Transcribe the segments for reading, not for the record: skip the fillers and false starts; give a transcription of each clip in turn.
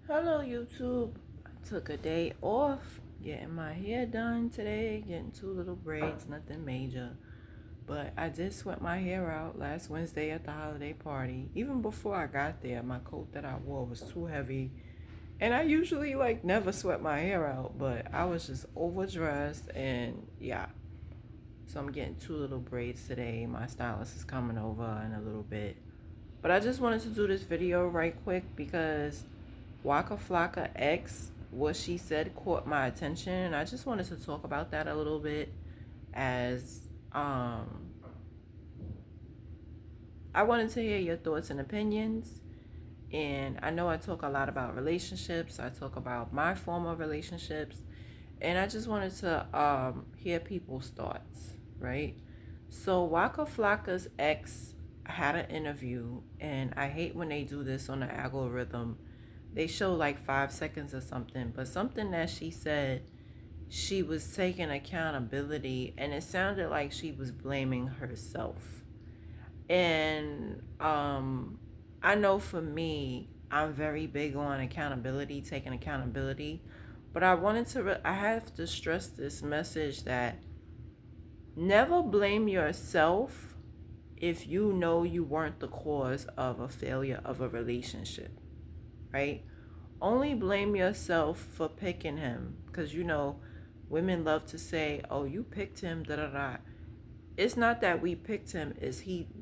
Hello YouTube. I took a day off getting my hair done today, getting two little braids, nothing major. But I did sweat my hair out last Wednesday at the holiday party. Even before I got there, my coat that I wore was too heavy. And I usually never sweat my hair out, but I was just overdressed and yeah. So I'm getting two little braids today. My stylist is coming over in a little bit. But I just wanted to do this video right quick because Waka Flaka X, what she said caught my attention, and I just wanted to talk about that a little bit as I wanted to hear your thoughts and opinions. And I know I talk a lot about relationships. I talk about my form of relationships, and I just wanted to hear people's thoughts, right? So Waka Flocka's ex had an interview, and I hate when they do this on the algorithm. They show like 5 seconds or something, but something that she said, she was taking accountability, and it sounded like she was blaming herself. And I know for me, I'm very big on accountability, taking accountability. But I have to stress this message that never blame yourself if you know you weren't the cause of a failure of a relationship, right? Only blame yourself for picking him. Because, women love to say, oh, you picked him, da da da. It's not that we picked him,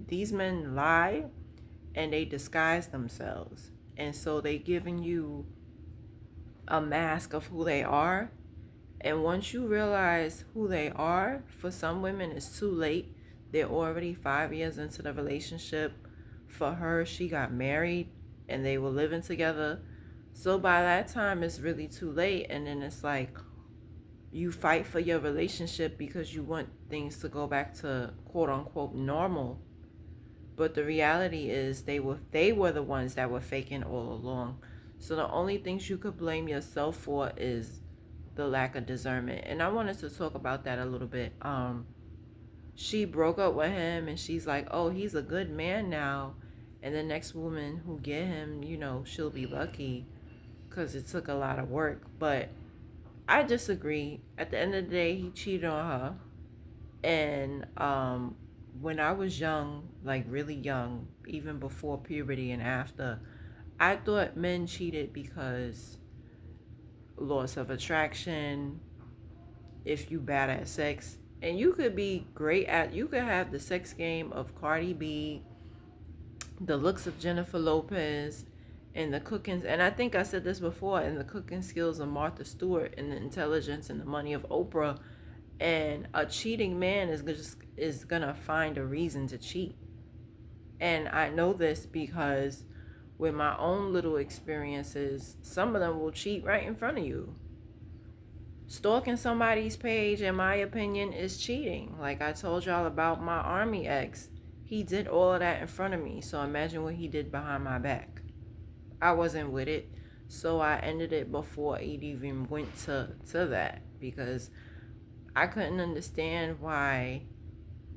these men lie and they disguise themselves. And so they giving you a mask of who they are. And once you realize who they are, for some women it's too late. They're already 5 years into the relationship. For her, she got married and they were living together. So by that time it's really too late. And then it's like you fight for your relationship because you want things to go back to quote unquote normal. But the reality is they were the ones that were faking all along. So the only things you could blame yourself for is the lack of discernment. And I wanted to talk about that a little bit. She broke up with him and she's like, oh, he's a good man now. And the next woman who get him, she'll be lucky because it took a lot of work. But I disagree. At the end of the day, he cheated on her. And when I was young, like really young, even before puberty and after, I thought men cheated because loss of attraction, if you bad at sex. And you could be you could have the sex game of Cardi B, the looks of Jennifer Lopez, and the cooking. And I think I said this before, and the cooking skills of Martha Stewart, and the intelligence and the money of Oprah. And a cheating man is gonna find a reason to cheat. And I know this because with my own little experiences, some of them will cheat right in front of you. Stalking somebody's page, in my opinion, is cheating. Like I told y'all about my army ex, he did all of that in front of me. So imagine what he did behind my back. I wasn't with it, so I ended it before it even went to that, because I couldn't understand why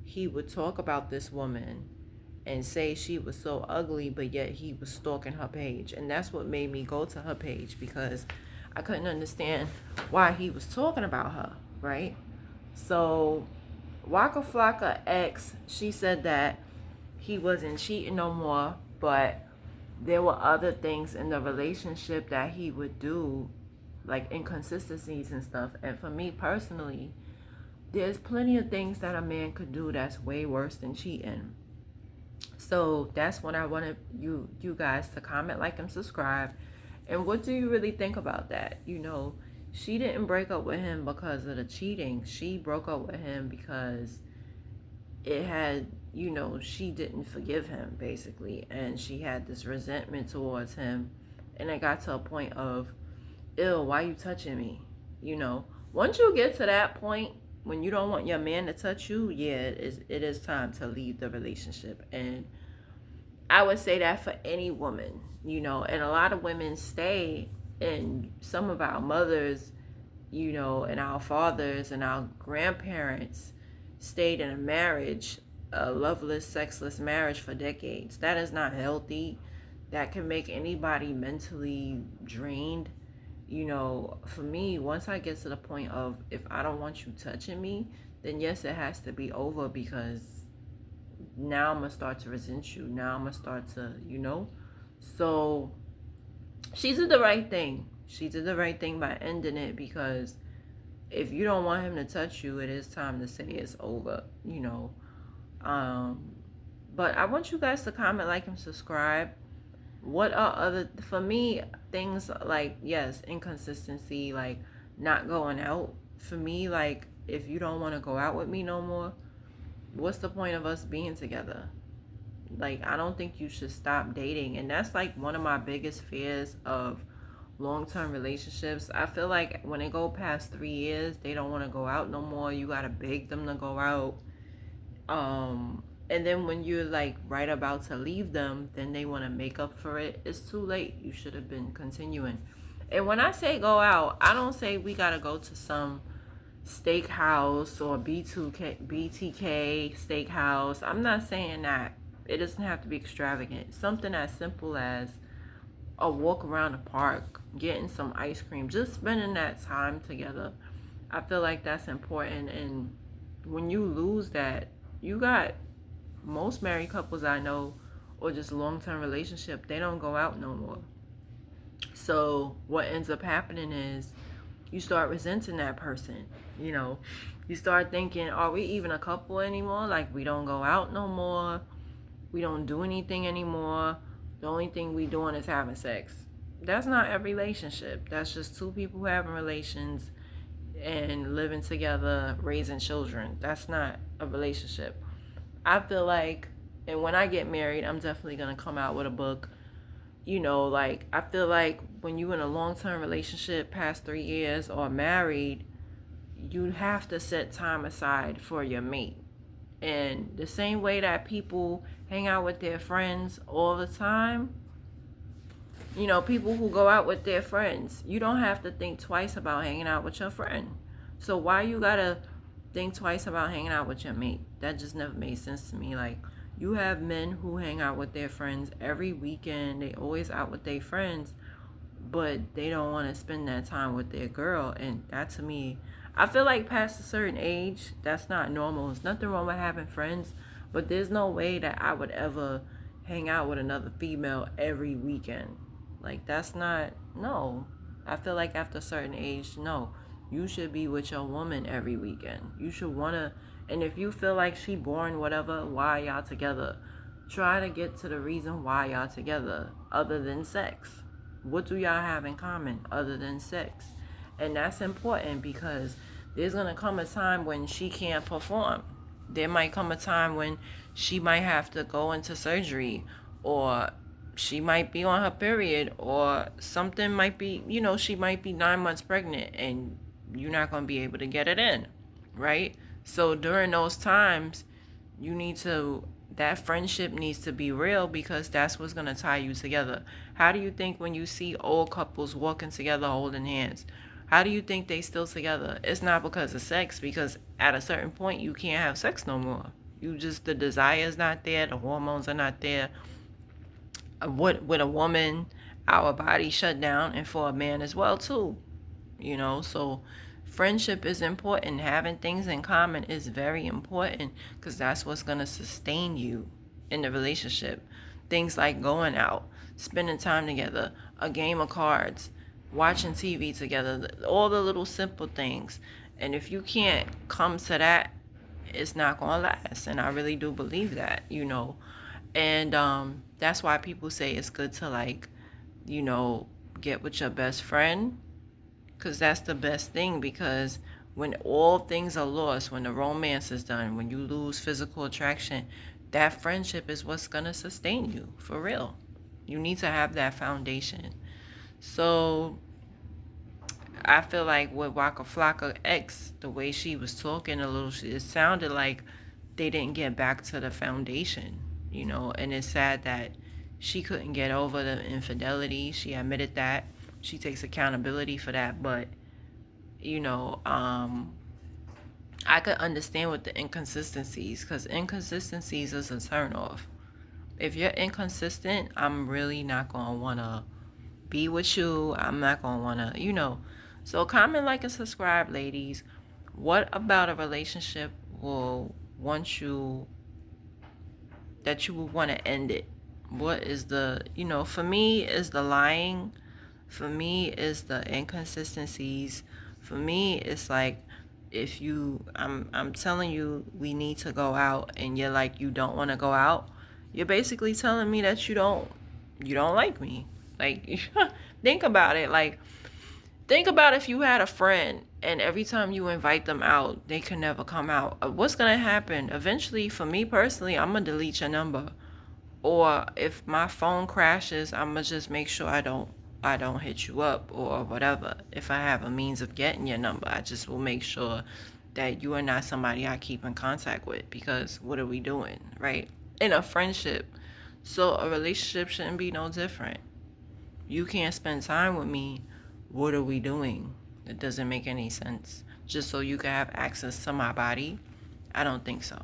he would talk about this woman and say she was so ugly, but yet he was stalking her page. And that's what made me go to her page, because I couldn't understand why he was talking about her, right? So Waka Flocka X, she said that he wasn't cheating no more, but there were other things in the relationship that he would do, like inconsistencies and stuff. And for me personally, there's plenty of things that a man could do that's way worse than cheating. So that's what I wanted you guys to comment, like, and subscribe. And what do you really think about that? She didn't break up with him because of the cheating. She broke up with him because it had, she didn't forgive him, basically. And she had this resentment towards him. And it got to a point of, ew, why you touching me? Once you get to that point, when you don't want your man to touch you, yeah, it is time to leave the relationship. And I would say that for any woman, and a lot of women stay, and some of our mothers, and our fathers and our grandparents stayed in a loveless, sexless marriage for decades. That is not healthy. that can make anybody mentally drained. You know, for me, once I get to the point of if I don't want you touching me, then yes, it has to be over, because now I'm gonna start to resent you. Now I'm gonna start to, So she did the right thing. She did the right thing by ending it, because if you don't want him to touch you, it is time to say it's over. Um, but I want you guys to comment, like, and subscribe. What are other, for me, things like, yes, inconsistency, like not going out. For me, like, if you don't want to go out with me no more, what's the point of us being together? Like, I don't think you should stop dating. And that's like one of my biggest fears of long-term relationships. I feel like when they go past 3 years, they don't want to go out no more. You gotta beg them to go out. And then when you're like right about to leave them, then they want to make up for it. It's too late. You should have been continuing. And when I say go out, I don't say we gotta go to some steakhouse or BTK steakhouse. I'm not saying that. It doesn't have to be extravagant. Something as simple as a walk around the park, getting some ice cream, just spending that time together. I feel like that's important. And when you lose that, you got most married couples I know, or just long-term relationship, they don't go out no more. So what ends up happening is you start resenting that person. You start thinking, are we even a couple anymore? Like, we don't go out no more, we don't do anything anymore, the only thing we doing is having sex. That's not a relationship. That's just two people having relations and living together, raising children. That's not a relationship. I feel like, and when I get married, I'm definitely going to come out with a book. Like, I feel like when you're in a long-term relationship past 3 years or married, you have to set time aside for your mate. And the same way that people hang out with their friends all the time, people who go out with their friends, you don't have to think twice about hanging out with your friend. So why you gotta think twice about hanging out with your mate? That just never made sense to me. Like, you have men who hang out with their friends every weekend. They always out with their friends, but they don't want to spend that time with their girl. And that, to me, I feel like past a certain age, that's not normal. There's nothing wrong with having friends, but there's no way that I would ever hang out with another female every weekend. Like, that's not, no. I feel like after a certain age, no. You should be with your woman every weekend. You should want to, and if you feel like she boring, whatever, why y'all together? Try to get to the reason why y'all together, other than sex. What do y'all have in common other than sex? And that's important, because there's going to come a time when she can't perform. There might come a time when she might have to go into surgery, or she might be on her period, or something might be, she might be 9 months pregnant and you're not going to be able to get it in, right? So during those times, that friendship needs to be real, because that's what's going to tie you together. How do you think when you see old couples walking together holding hands, how do you think they still together? It's not because of sex, because at a certain point you can't have sex no more. The desire is not there, the hormones are not there. With a woman, our body shut down, and for a man as well too. So friendship is important. Having things in common is very important, because that's what's going to sustain you in the relationship. Things like going out, spending time together, a game of cards, watching TV together, all the little simple things. And if you can't come to that, it's not going to last. And I really do believe that. And that's why people say it's good to, like, get with your best friend, because that's the best thing. Because when all things are lost, when the romance is done, when you lose physical attraction, that friendship is what's going to sustain you, for real. You need to have that foundation. So I feel like with Waka Flaka X, the way she was talking it sounded like they didn't get back to the foundation, and it's sad that she couldn't get over the infidelity. She admitted that. She takes accountability for that, but I could understand with the inconsistencies, because inconsistencies is a turnoff. If you're inconsistent, I'm really not going to want to be with you. I'm not going to want to, So comment, like, and subscribe, ladies. What about a relationship will want you, that you would want to end it? What is the, for me is the lying. For me is the inconsistencies. For me it's like, if I'm telling you we need to go out and you're like you don't want to go out, you're basically telling me that you don't like me. Like think about it. Like, think about if you had a friend and every time you invite them out, they can never come out. What's gonna happen? Eventually, for me personally, I'm gonna delete your number. Or if my phone crashes, I'm gonna just make sure I don't hit you up or whatever. If I have a means of getting your number, I just will make sure that you are not somebody I keep in contact with, because what are we doing, right? In a friendship. So a relationship shouldn't be no different. You can't spend time with me. What are we doing? It doesn't make any sense. Just so you can have access to my body? I don't think so.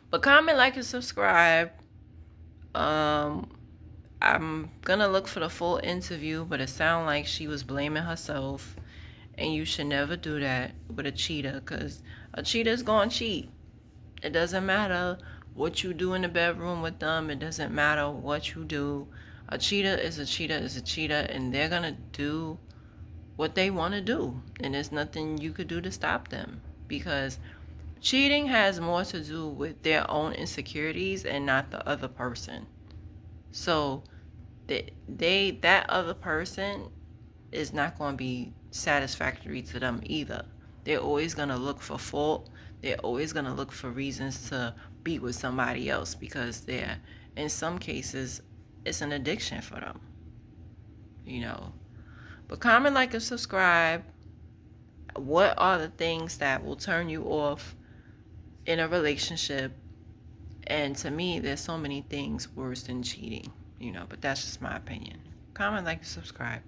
But comment, like, and subscribe. I'm gonna look for the full interview, but it sounded like she was blaming herself, and you should never do that with a cheater, because a cheater's gonna cheat. It doesn't matter what you do in the bedroom with them. It doesn't matter what you do. A cheater is a cheater is a cheater, and they're gonna do what they want to do, and there's nothing you could do to stop them, because cheating has more to do with their own insecurities and not the other person. So that other person is not going to be satisfactory to them either. They're always going to look for fault. They're always going to look for reasons to be with somebody else, because in some cases, it's an addiction for them. But comment, like, and subscribe. What are the things that will turn you off in a relationship? And to me, there's so many things worse than cheating, but that's just my opinion. Comment, like, and subscribe.